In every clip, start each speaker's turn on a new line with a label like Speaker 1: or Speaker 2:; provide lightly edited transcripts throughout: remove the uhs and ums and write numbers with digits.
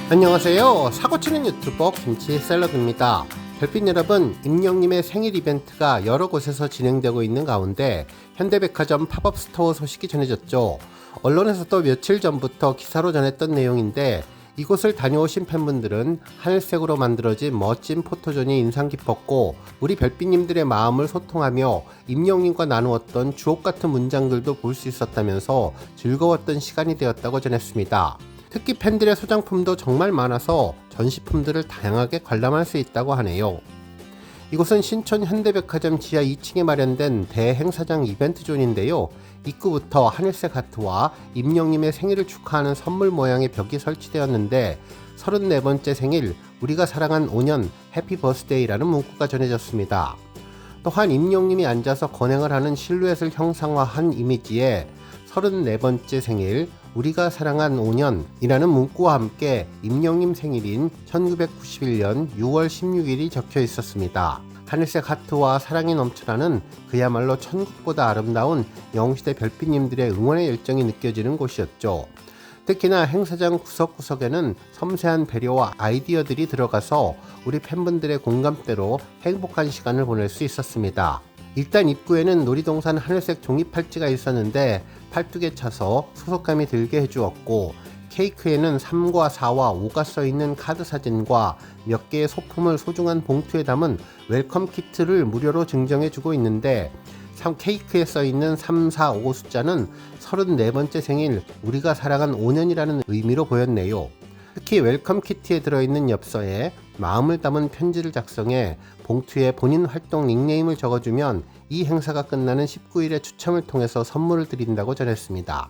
Speaker 1: 안녕하세요. 사고치는 유튜버 김치샐러드입니다. 별빛 여러분, 임영님의 생일 이벤트가 여러 곳에서 진행되고 있는 가운데 현대백화점 팝업 스토어 소식이 전해졌죠. 언론에서도 며칠 전부터 기사로 전했던 내용인데, 이곳을 다녀오신 팬분들은 하늘색으로 만들어진 멋진 포토존이 인상 깊었고, 우리 별빛님들의 마음을 소통하며 임영님과 나누었던 주옥같은 문장들도 볼 수 있었다면서 즐거웠던 시간이 되었다고 전했습니다. 특히 팬들의 소장품도 정말 많아서 전시품들을 다양하게 관람할 수 있다고 하네요. 이곳은 신촌 현대백화점 지하 2층에 마련된 대행사장 이벤트존인데요. 입구부터 하늘색 하트와 임영님의 생일을 축하하는 선물 모양의 벽이 설치되었는데, 34번째 생일 우리가 사랑한 5년 해피 버스데이라는 문구가 전해졌습니다. 또한 임영님이 앉아서 건행을 하는 실루엣을 형상화한 이미지에 34번째 생일 우리가 사랑한 5년이라는 문구와 함께 임영님 생일인 1991년 6월 16일이 적혀 있었습니다. 하늘색 하트와 사랑이 넘쳐나는 그야말로 천국보다 아름다운 영시대 별빛님들의 응원의 열정이 느껴지는 곳이었죠. 특히나 행사장 구석구석에는 섬세한 배려와 아이디어들이 들어가서 우리 팬분들의 공감대로 행복한 시간을 보낼 수 있었습니다. 일단 입구에는 놀이동산 하늘색 종이 팔찌가 있었는데 팔뚝에 차서 소속감이 들게 해주었고, 케이크에는 3과 4와 5가 써있는 카드 사진과 몇 개의 소품을 소중한 봉투에 담은 웰컴 키트를 무료로 증정해주고 있는데, 케이크에 써있는 3, 4, 5 숫자는 34번째 생일 우리가 사랑한 5년이라는 의미로 보였네요. 특히 웰컴 키트에 들어있는 엽서에 마음을 담은 편지를 작성해 봉투에 본인 활동 닉네임을 적어주면 이 행사가 끝나는 19일에 추첨을 통해서 선물을 드린다고 전했습니다.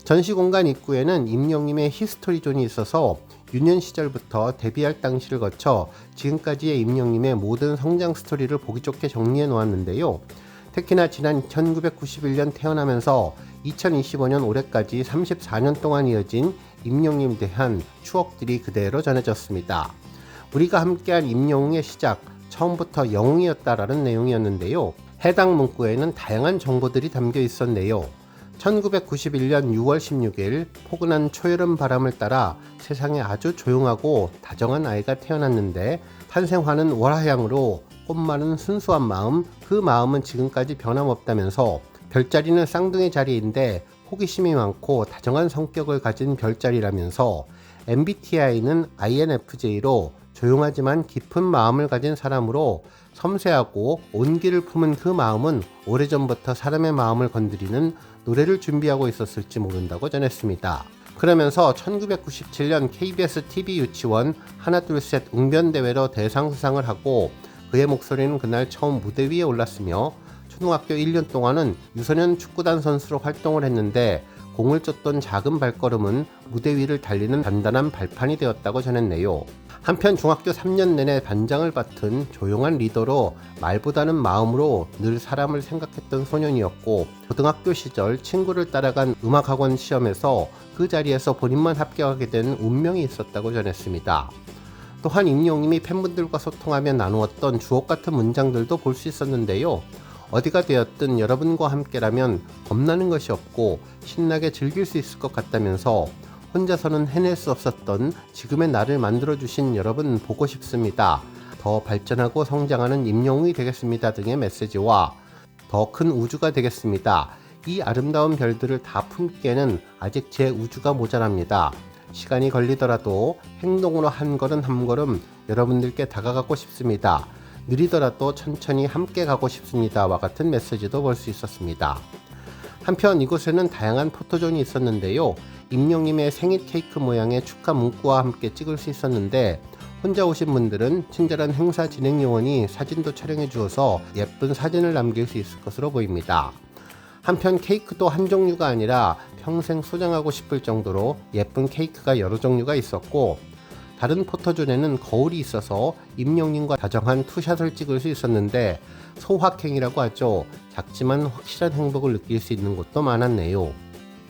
Speaker 1: 전시공간 입구에는 임영님의 히스토리 존이 있어서 유년 시절부터 데뷔할 당시를 거쳐 지금까지의 임영님의 모든 성장 스토리를 보기 좋게 정리해 놓았는데요. 특히나 지난 1991년 태어나면서 2025년 올해까지 34년 동안 이어진 임영님에 대한 추억들이 그대로 전해졌습니다. 우리가 함께한 임영웅의 시작, 처음부터 영웅이었다라는 내용이었는데요. 해당 문구에는 다양한 정보들이 담겨 있었네요. 1991년 6월 16일 포근한 초여름 바람을 따라 세상에 아주 조용하고 다정한 아이가 태어났는데, 탄생화는 월화향으로 꽃말은 순수한 마음, 그 마음은 지금까지 변함없다면서 별자리는 쌍둥이 자리인데 호기심이 많고 다정한 성격을 가진 별자리라면서 MBTI는 INFJ로 조용하지만 깊은 마음을 가진 사람으로 섬세하고 온기를 품은 그 마음은 오래전부터 사람의 마음을 건드리는 노래를 준비하고 있었을지 모른다고 전했습니다. 그러면서 1997년 KBS TV 유치원 하나둘셋 웅변대회로 대상 수상을 하고, 그의 목소리는 그날 처음 무대 위에 올랐으며 초등학교 1년 동안은 유소년 축구단 선수로 활동을 했는데, 공을 쫓던 작은 발걸음은 무대 위를 달리는 단단한 발판이 되었다고 전했네요. 한편 중학교 3년 내내 반장을 맡은 조용한 리더로 말보다는 마음으로 늘 사람을 생각했던 소년이었고, 고등학교 시절 친구를 따라간 음악학원 시험에서 그 자리에서 본인만 합격하게 된 운명이 있었다고 전했습니다. 또한 임영님이 팬분들과 소통하며 나누었던 주옥같은 문장들도 볼 수 있었는데요. 어디가 되었든 여러분과 함께라면 겁나는 것이 없고 신나게 즐길 수 있을 것 같다면서, 혼자서는 해낼 수 없었던 지금의 나를 만들어주신 여러분 보고 싶습니다. 더 발전하고 성장하는 임영웅이 되겠습니다 등의 메시지와 더 큰 우주가 되겠습니다. 이 아름다운 별들을 다 품기에는 아직 제 우주가 모자랍니다. 시간이 걸리더라도 행동으로 한 걸음 한 걸음 여러분들께 다가가고 싶습니다. 느리더라도 천천히 함께 가고 싶습니다와 같은 메시지도 볼 수 있었습니다. 한편 이곳에는 다양한 포토존이 있었는데요. 임영님의 생일 케이크 모양의 축하 문구와 함께 찍을 수 있었는데, 혼자 오신 분들은 친절한 행사 진행 요원이 사진도 촬영해 주어서 예쁜 사진을 남길 수 있을 것으로 보입니다. 한편 케이크도 한 종류가 아니라 평생 소장하고 싶을 정도로 예쁜 케이크가 여러 종류가 있었고, 다른 포토존에는 거울이 있어서 임영님과 다정한 투샷을 찍을 수 있었는데, 소확행이라고 하죠. 작지만 확실한 행복을 느낄 수 있는 곳도 많았네요.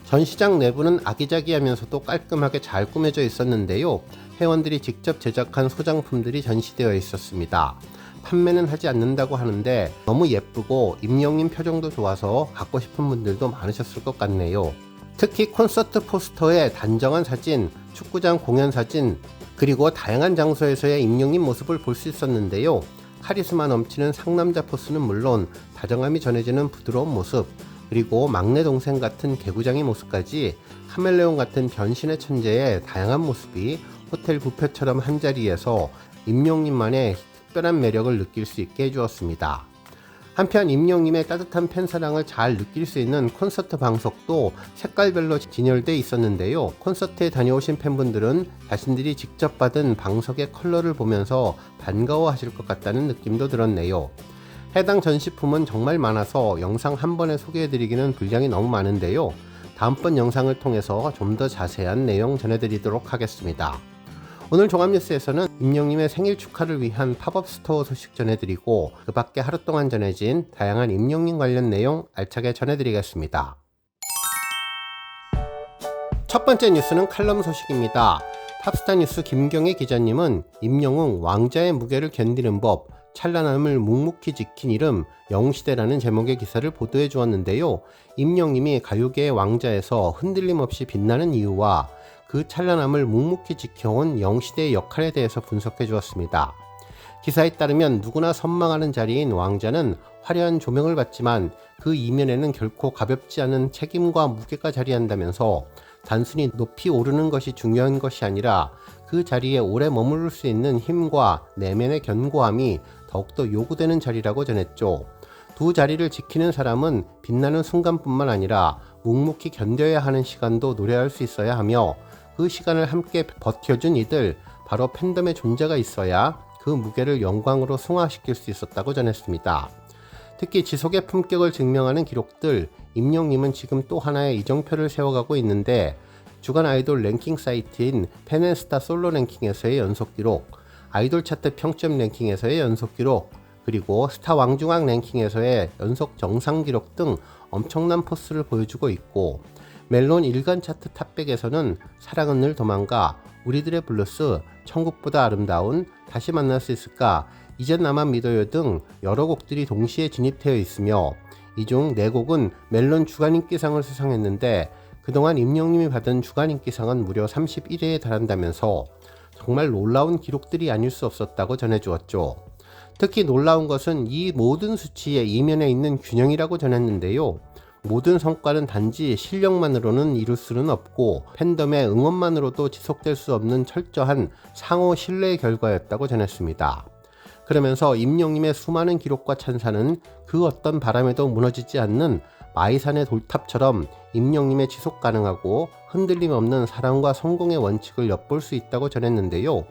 Speaker 1: 전시장 내부는 아기자기하면서도 깔끔하게 잘 꾸며져 있었는데요. 회원들이 직접 제작한 소장품들이 전시되어 있었습니다. 판매는 하지 않는다고 하는데 너무 예쁘고 임영님 표정도 좋아서 갖고 싶은 분들도 많으셨을 것 같네요. 특히 콘서트 포스터에 단정한 사진, 축구장 공연 사진, 그리고 다양한 장소에서의 임영님 모습을 볼 수 있었는데요. 카리스마 넘치는 상남자 포스는 물론 다정함이 전해지는 부드러운 모습, 그리고 막내 동생 같은 개구장의 모습까지 카멜레온 같은 변신의 천재의 다양한 모습이 호텔 뷔페처럼 한자리에서 임영님만의 특별한 매력을 느낄 수 있게 해주었습니다. 한편 임영님의 따뜻한 팬사랑을 잘 느낄 수 있는 콘서트 방석도 색깔별로 진열되어 있었는데요. 콘서트에 다녀오신 팬분들은 자신들이 직접 받은 방석의 컬러를 보면서 반가워하실 것 같다는 느낌도 들었네요. 해당 전시품은 정말 많아서 영상 한 번에 소개해드리기는 분량이 너무 많은데요. 다음번 영상을 통해서 좀 더 자세한 내용 전해드리도록 하겠습니다. 오늘 종합뉴스에서는 임영님의 생일 축하를 위한 팝업 스토어 소식 전해드리고 그 밖에 하루 동안 전해진 다양한 임영님 관련 내용 알차게 전해드리겠습니다. 첫 번째 뉴스는 칼럼 소식입니다. 탑스타뉴스 김경애 기자님은 임영웅 왕자의 무게를 견디는 법, 찬란함을 묵묵히 지킨 이름 영시대라는 제목의 기사를 보도해 주었는데요. 임영님이 가요계의 왕자에서 흔들림 없이 빛나는 이유와 그 찬란함을 묵묵히 지켜온 영시대의 역할에 대해서 분석해 주었습니다. 기사에 따르면 누구나 선망하는 자리인 왕자는 화려한 조명을 받지만 그 이면에는 결코 가볍지 않은 책임과 무게가 자리한다면서 단순히 높이 오르는 것이 중요한 것이 아니라 그 자리에 오래 머무를 수 있는 힘과 내면의 견고함이 더욱더 요구되는 자리라고 전했죠. 두 자리를 지키는 사람은 빛나는 순간뿐만 아니라 묵묵히 견뎌야 하는 시간도 노래할 수 있어야 하며 그 시간을 함께 버텨준 이들, 바로 팬덤의 존재가 있어야 그 무게를 영광으로 승화시킬 수 있었다고 전했습니다. 특히 지속의 품격을 증명하는 기록들, 임영님은 지금 또 하나의 이정표를 세워가고 있는데 주간 아이돌 랭킹 사이트인 팬앤스타 솔로 랭킹에서의 연속 기록, 아이돌 차트 평점 랭킹에서의 연속 기록, 그리고 스타 왕중왕 랭킹에서의 연속 정상 기록 등 엄청난 포스를 보여주고 있고, 멜론 일간 차트 탑100에서는 사랑은 늘 도망가, 우리들의 블루스, 천국보다 아름다운, 다시 만날 수 있을까, 이젠 나만 믿어요 등 여러 곡들이 동시에 진입되어 있으며 이 중 4곡은 멜론 주간인기상을 수상했는데 그동안 임영님이 받은 주간인기상은 무려 31회에 달한다면서 정말 놀라운 기록들이 아닐 수 없었다고 전해주었죠. 특히 놀라운 것은 이 모든 수치의 이면에 있는 균형이라고 전했는데요. 모든 성과는 단지 실력만으로는 이룰 수는 없고 팬덤의 응원만으로도 지속될 수 없는 철저한 상호 신뢰의 결과였다고 전했습니다. 그러면서 임영님의 수많은 기록과 찬사는 그 어떤 바람에도 무너지지 않는 마이산의 돌탑처럼 임영님의 지속 가능하고 흔들림 없는 사랑과 성공의 원칙을 엿볼 수 있다고 전했는데요.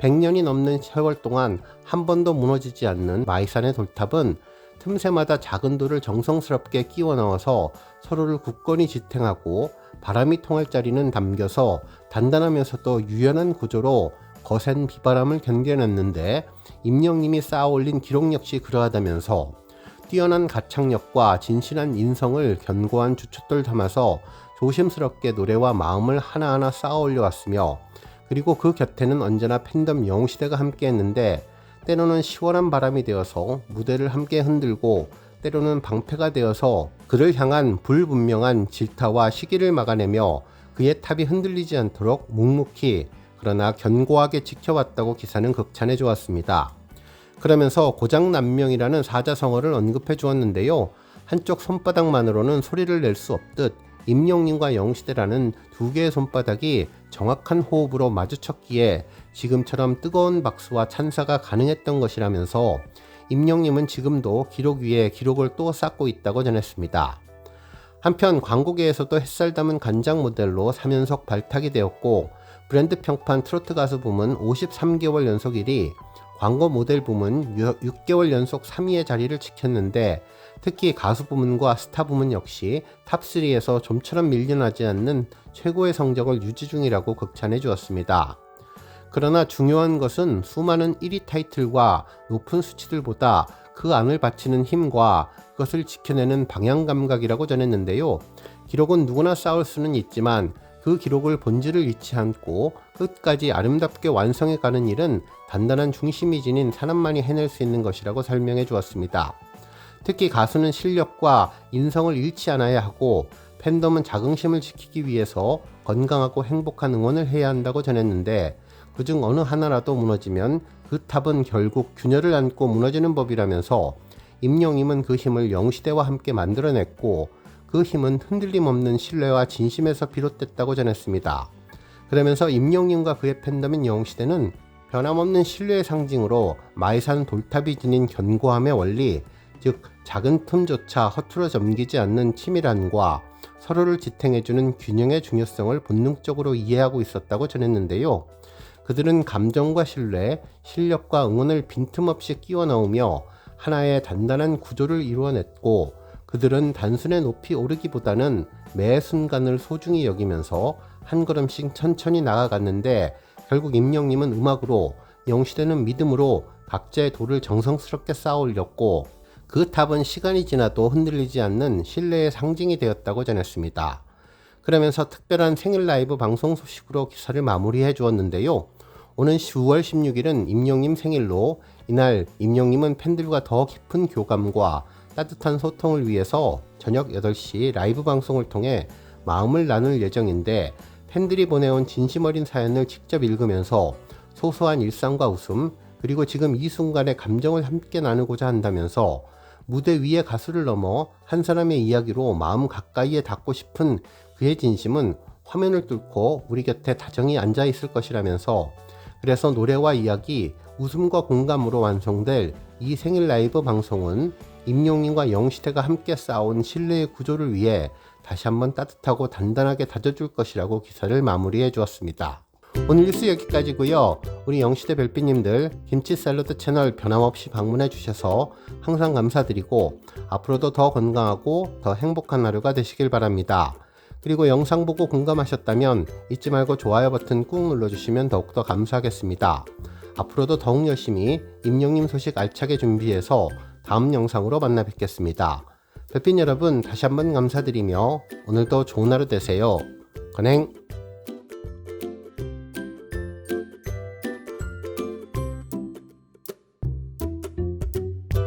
Speaker 1: 100년이 넘는 세월 동안 한 번도 무너지지 않는 마이산의 돌탑은 틈새마다 작은 돌을 정성스럽게 끼워 넣어서 서로를 굳건히 지탱하고 바람이 통할 자리는 담겨서 단단하면서도 유연한 구조로 거센 비바람을 견뎌냈는데 임영님이 쌓아올린 기록 역시 그러하다면서 뛰어난 가창력과 진실한 인성을 견고한 주춧돌 담아서 조심스럽게 노래와 마음을 하나하나 쌓아올려 왔으며 그리고 그 곁에는 언제나 팬덤 영시대가 함께했는데 때로는 시원한 바람이 되어서 무대를 함께 흔들고 때로는 방패가 되어서 그를 향한 불분명한 질타와 시기를 막아내며 그의 탑이 흔들리지 않도록 묵묵히 그러나 견고하게 지켜왔다고 기사는 극찬해 주었습니다. 그러면서 고장난명이라는 사자성어를 언급해 주었는데요. 한쪽 손바닥만으로는 소리를 낼 수 없듯 임영님과 영시대라는 두 개의 손바닥이 정확한 호흡으로 마주쳤기에 지금처럼 뜨거운 박수와 찬사가 가능했던 것이라면서 임영님은 지금도 기록 위에 기록을 또 쌓고 있다고 전했습니다. 한편 광고계에서도 햇살 담은 간장 모델로 3연속 발탁이 되었고 브랜드 평판 트로트 가수 부문 53개월 연속 1위, 광고 모델 부문 6개월 연속 3위의 자리를 지켰는데 특히 가수 부문과 스타 부문 역시 탑3에서 좀처럼 밀려나지 않는 최고의 성적을 유지 중이라고 극찬해 주었습니다. 그러나 중요한 것은 수많은 1위 타이틀과 높은 수치들보다 그 안을 바치는 힘과 그것을 지켜내는 방향 감각이라고 전했는데요. 기록은 누구나 쌓을 수는 있지만 그 기록을 본질을 잃지 않고 끝까지 아름답게 완성해 가는 일은 단단한 중심이 지닌 사람만이 해낼 수 있는 것이라고 설명해 주었습니다. 특히 가수는 실력과 인성을 잃지 않아야 하고 팬덤은 자긍심을 지키기 위해서 건강하고 행복한 응원을 해야 한다고 전했는데 그중 어느 하나라도 무너지면 그 탑은 결국 균열을 안고 무너지는 법이라면서 임영임은 그 힘을 영시대와 함께 만들어냈고 그 힘은 흔들림 없는 신뢰와 진심에서 비롯됐다고 전했습니다. 그러면서 임영임과 그의 팬덤인 영시대는 변함없는 신뢰의 상징으로 마이산 돌탑이 지닌 견고함의 원리, 즉 작은 틈조차 허투루 넘기지 않는 치밀함과 서로를 지탱해주는 균형의 중요성을 본능적으로 이해하고 있었다고 전했는데요. 그들은 감정과 신뢰, 실력과 응원을 빈틈없이 끼워 넣으며 하나의 단단한 구조를 이루어냈고 그들은 단순히 높이 오르기보다는 매 순간을 소중히 여기면서 한 걸음씩 천천히 나아갔는데 결국 임영님은 음악으로, 영시대는 믿음으로 각자의 돌을 정성스럽게 쌓아 올렸고 그 탑은 시간이 지나도 흔들리지 않는 신뢰의 상징이 되었다고 전했습니다. 그러면서 특별한 생일 라이브 방송 소식으로 기사를 마무리해 주었는데요. 오는 10월 16일은 임영님 생일로 이날 임영님은 팬들과 더 깊은 교감과 따뜻한 소통을 위해서 저녁 8시 라이브 방송을 통해 마음을 나눌 예정인데 팬들이 보내온 진심 어린 사연을 직접 읽으면서 소소한 일상과 웃음 그리고 지금 이 순간의 감정을 함께 나누고자 한다면서 무대 위의 가수를 넘어 한 사람의 이야기로 마음 가까이에 닿고 싶은 그의 진심은 화면을 뚫고 우리 곁에 다정히 앉아 있을 것이라면서 그래서 노래와 이야기, 웃음과 공감으로 완성될 이 생일 라이브 방송은 임영님과 영시대가 함께 쌓아온 신뢰의 구조를 위해 다시 한번 따뜻하고 단단하게 다져줄 것이라고 기사를 마무리해 주었습니다. 오늘 뉴스 여기까지고요. 우리 영시대 별빛님들 김치 샐러드 채널 변함없이 방문해 주셔서 항상 감사드리고 앞으로도 더 건강하고 더 행복한 하루가 되시길 바랍니다. 그리고 영상 보고 공감하셨다면 잊지 말고 좋아요 버튼 꾹 눌러주시면 더욱더 감사하겠습니다. 앞으로도 더욱 열심히 임영님 소식 알차게 준비해서 다음 영상으로 만나 뵙겠습니다. 별빛 여러분 다시 한번 감사드리며 오늘도 좋은 하루 되세요. 건행!